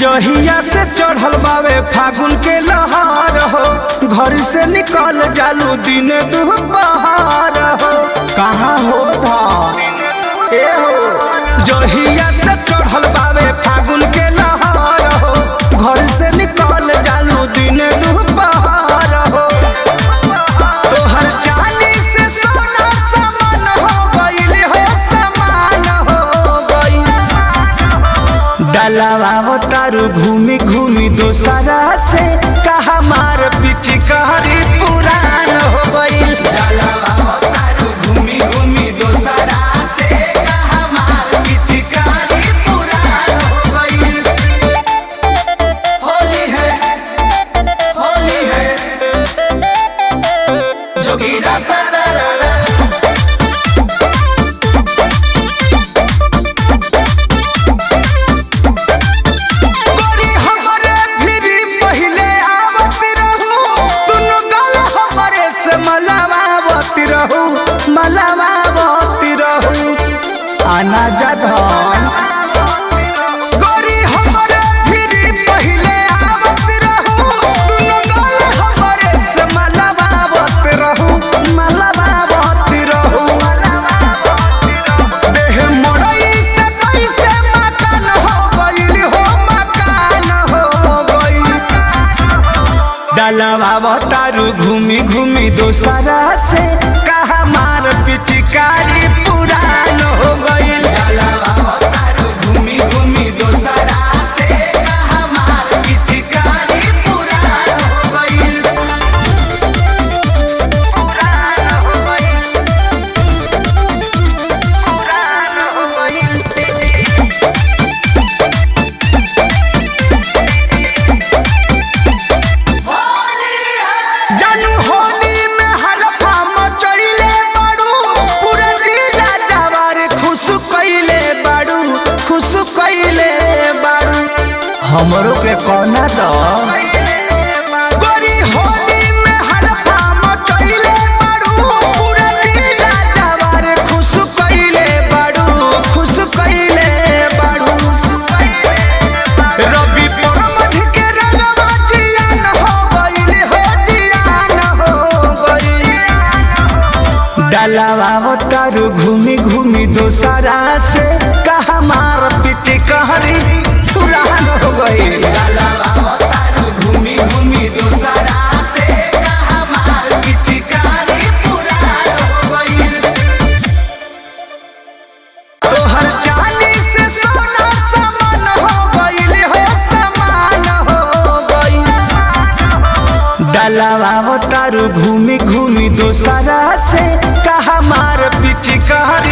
जहिया से चढ़ल बावे फागुन के लहार हो, घर से निकल जालू दिन दुपहर हो। कहाँ हो धान ए हो, जहिया से चढ़ल बावे फागुन के लहार हो, घर से निकल जालू दिन दुपहर हो। तोहर जानी से सोना समान हो गइल हो, समान हो गइल। डलावा तारू घूमी घूमी दोसरा से, कहा मार पिचकारी पुरान हो गइल। डलावा तारू घूमी घूमी दोसरा से, कहा मार पिचकारी पुरान हो गइल। होली है जोगीरा सारा मलावावती रहू आना जधन गोरी हमरे फिरी पहिले आवत रहू, दुनो गल हमरे से मलावावत रहू, मलावावती रहू। देह मोरई से कैसे मकान हो गइल हो, मकान हो गइल। डलावा तारू घूमी घूमी दोसरा से, कहा मार पिचकारी पुरान हो गइल। डलावा तारू घूमी घूमी दोसरा से, कहा मार पिचकारी पुरान हो गइल। पुरान हो गइल, पुरान हो गइल। जानू होली में हलफा मचइले बाड़ू, पूरा जिला जवार खुश कइले बाड़ू, खुश कइले बाड़ू। हमरो के कोना द गोरी होली में हलफा मचइले बाड़ू, पूरा जिला जवार खुश कइले बाड़ू, खुश कइले बाड़ू। रवि परमध के रंगवा जियान हो गइल हो, जियान हो गइल। डलावा तारू घूमी घूमी दोसरा से, कहा मार पिचकारी पुरान हो गइल। डलावा तारू घूमी घूमी दोसरा से, कहा मार पिचकारी पुरान हो गइल। तोहर जानी से सोना समान हो गइल हो, समान हो गइल। डलावा तारू घूमी घूमी दोसरा से, कहा मार पिचकारी